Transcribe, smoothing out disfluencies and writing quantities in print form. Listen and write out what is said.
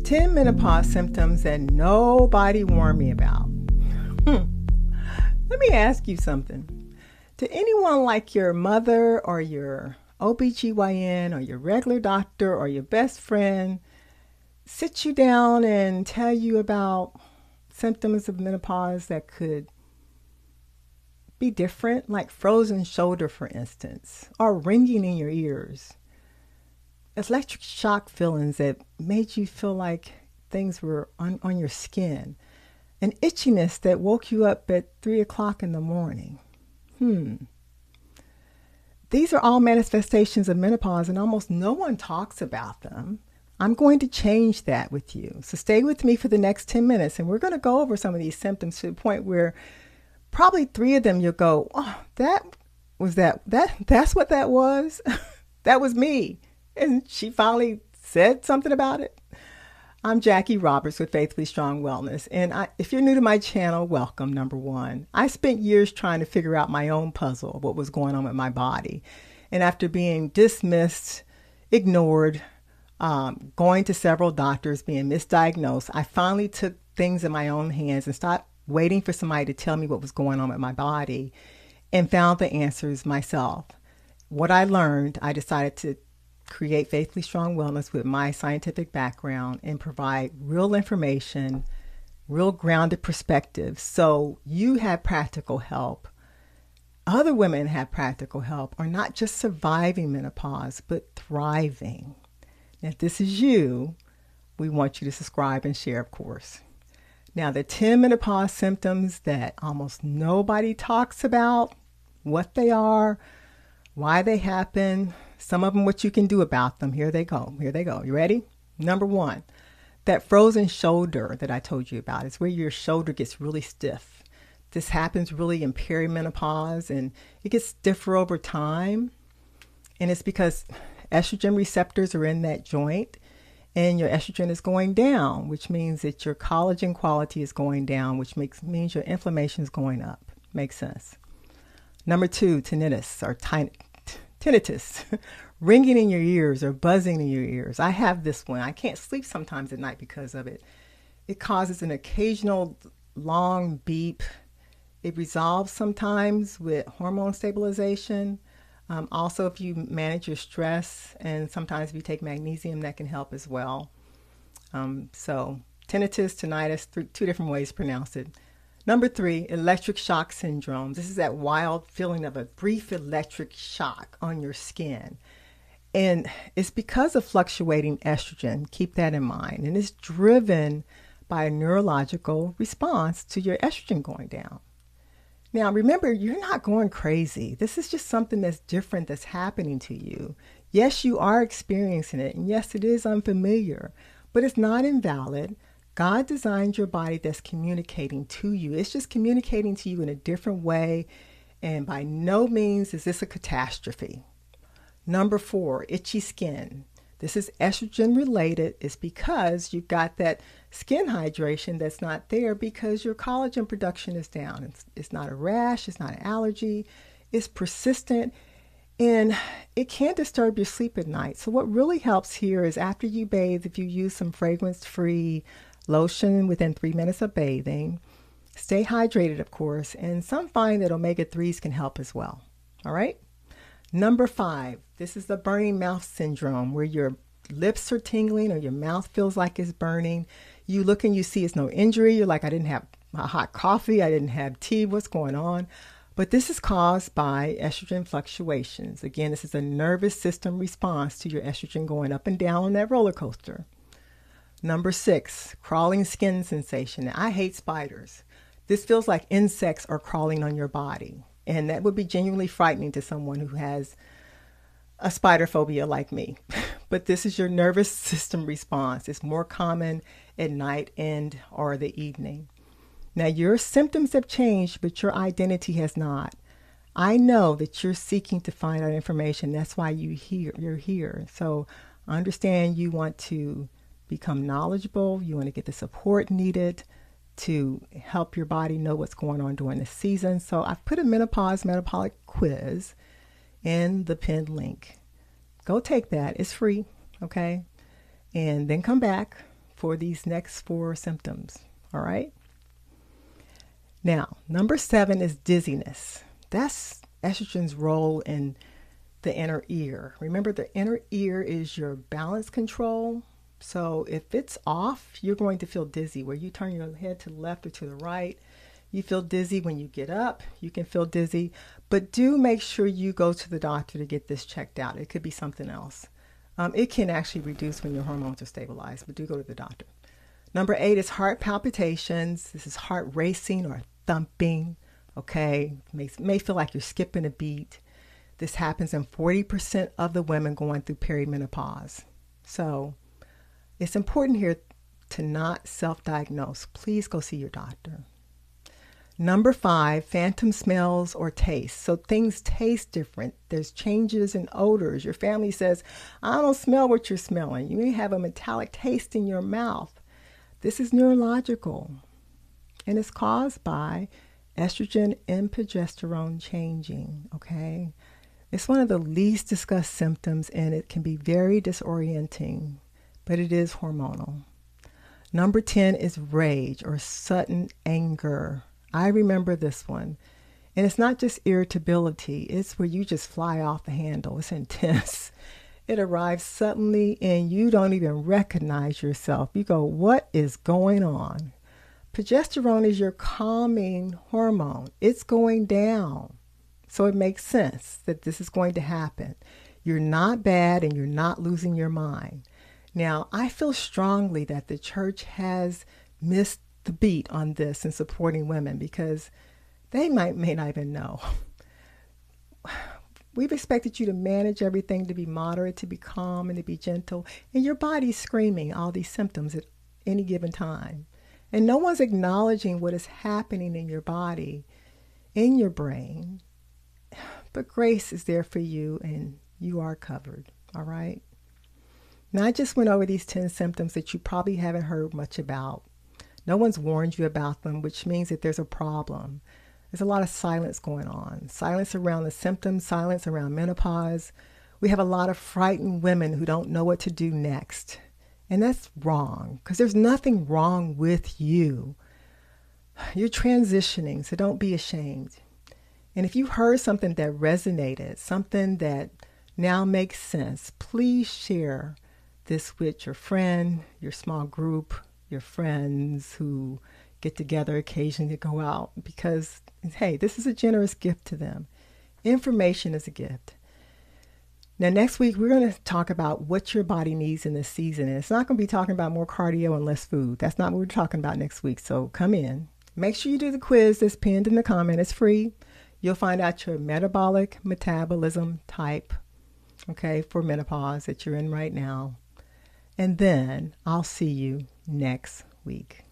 10 menopause symptoms that nobody warned me about. Let me ask you something. Did anyone like your mother or your OBGYN or your regular doctor or your best friend sit you down and tell you about symptoms of menopause that could be different, like frozen shoulder, for instance, or ringing in your ears? Electric shock feelings that made you feel like things were on your skin. An itchiness that woke you up at 3 o'clock in the morning. These are all manifestations of menopause, and almost no one talks about them. I'm going to change that with you. So stay with me for the next 10 minutes, and we're going to go over some of these symptoms to the point where probably 3 of them you'll go, oh, that's what that was. That was me. And she finally said something about it. I'm Jackie Roberts with Faithfully Strong Wellness. And if you're new to my channel, welcome, number one. I spent years trying to figure out my own puzzle, what was going on with my body. And after being dismissed, ignored, going to several doctors, being misdiagnosed, I finally took things in my own hands and stopped waiting for somebody to tell me what was going on with my body and found the answers myself. What I learned, I decided to create Faithfully Strong Wellness with my scientific background and provide real information, real grounded perspective. So you have practical help. Other women have practical help, or not just surviving menopause, but thriving. And if this is you, we want you to subscribe and share, of course. Now, the 10 menopause symptoms that almost nobody talks about, what they are, why they happen, some of them what you can do about them. Here they go. You ready? Number 1, that frozen shoulder that I told you about is where your shoulder gets really stiff. This happens really in perimenopause, and it gets stiffer over time. And it's because estrogen receptors are in that joint, and your estrogen is going down, which means that your collagen quality is going down, which means your inflammation is going up. Makes sense. Number 2, tinnitus, ringing in your ears or buzzing in your ears. I have this one. I can't sleep sometimes at night because of it. It causes an occasional long beep. It resolves sometimes with hormone stabilization. Also, if you manage your stress, and sometimes if you take magnesium, that can help as well. So tinnitus, tinnitus, 2 different ways to pronounce it. Number 3, electric shock syndrome. This is that wild feeling of a brief electric shock on your skin. And it's because of fluctuating estrogen. Keep that in mind. And it's driven by a neurological response to your estrogen going down. Now, remember, you're not going crazy. This is just something that's different that's happening to you. Yes, you are experiencing it. And yes, it is unfamiliar, but it's not invalid. God designed your body that's communicating to you. It's just communicating to you in a different way. And by no means is this a catastrophe. Number 4, itchy skin. This is estrogen related. It's because you've got that skin hydration that's not there because your collagen production is down. It's not a rash. It's not an allergy. It's persistent. And it can disturb your sleep at night. So what really helps here is after you bathe, if you use some fragrance-free lotion within 3 minutes of bathing, stay hydrated, of course, and some find that omega-3s can help as well. All right. Number 5, this is the burning mouth syndrome, where your lips are tingling or your mouth feels like it's burning. You look and you see it's no injury. You're like, I didn't have a hot coffee. I didn't have tea. What's going on? But this is caused by estrogen fluctuations. Again, this is a nervous system response to your estrogen going up and down on that roller coaster. Number 6, crawling skin sensation. Now, I hate spiders. This feels like insects are crawling on your body. And that would be genuinely frightening to someone who has a spider phobia like me. But this is your nervous system response. It's more common at night and or the evening. Now, your symptoms have changed, but your identity has not. I know that you're seeking to find out information. That's why you're here. So I understand you want to become knowledgeable. You want to get the support needed to help your body know what's going on during the season. So I've put a menopause metabolic quiz in the pinned link. Go take that. It's free. Okay. And then come back for these next 4 symptoms. All right. Now, number 7 is dizziness. That's estrogen's role in the inner ear. Remember, the inner ear is your balance control. So if it's off, you're going to feel dizzy. Where you turn your head to the left or to the right, you feel dizzy. When you get up, you can feel dizzy. But do make sure you go to the doctor to get this checked out. It could be something else. It can actually reduce when your hormones are stabilized, but do go to the doctor. Number 8 is heart palpitations. This is heart racing or thumping. Okay, may feel like you're skipping a beat. This happens in 40% of the women going through perimenopause. So it's important here to not self-diagnose. Please go see your doctor. Number 5, phantom smells or tastes. So things taste different. There's changes in odors. Your family says, I don't smell what you're smelling. You may have a metallic taste in your mouth. This is neurological, and it's caused by estrogen and progesterone changing, okay? It's one of the least discussed symptoms, and it can be very disorienting, but it is hormonal. Number 10 is rage or sudden anger. I remember this one. And it's not just irritability. It's where you just fly off the handle. It's intense. It arrives suddenly and you don't even recognize yourself. You go, what is going on? Progesterone is your calming hormone. It's going down. So it makes sense that this is going to happen. You're not bad and you're not losing your mind. Now, I feel strongly that the church has missed the beat on this and supporting women because they may not even know. We've expected you to manage everything, to be moderate, to be calm, and to be gentle. And your body's screaming all these symptoms at any given time. And no one's acknowledging what is happening in your body, in your brain. But grace is there for you and you are covered. All right. Now, I just went over these 10 symptoms that you probably haven't heard much about. No one's warned you about them, which means that there's a problem. There's a lot of silence going on. Silence around the symptoms, silence around menopause. We have a lot of frightened women who don't know what to do next. And that's wrong, because there's nothing wrong with you. You're transitioning, so don't be ashamed. And if you heard something that resonated, something that now makes sense, please share this with your friend, your small group, your friends who get together occasionally to go out, because, hey, this is a generous gift to them. Information is a gift. Now, next week, we're going to talk about what your body needs in this season. And it's not going to be talking about more cardio and less food. That's not what we're talking about next week. So come in. Make sure you do the quiz that's pinned in the comment. It's free. You'll find out your metabolic metabolism type, okay, for menopause that you're in right now. And then I'll see you next week.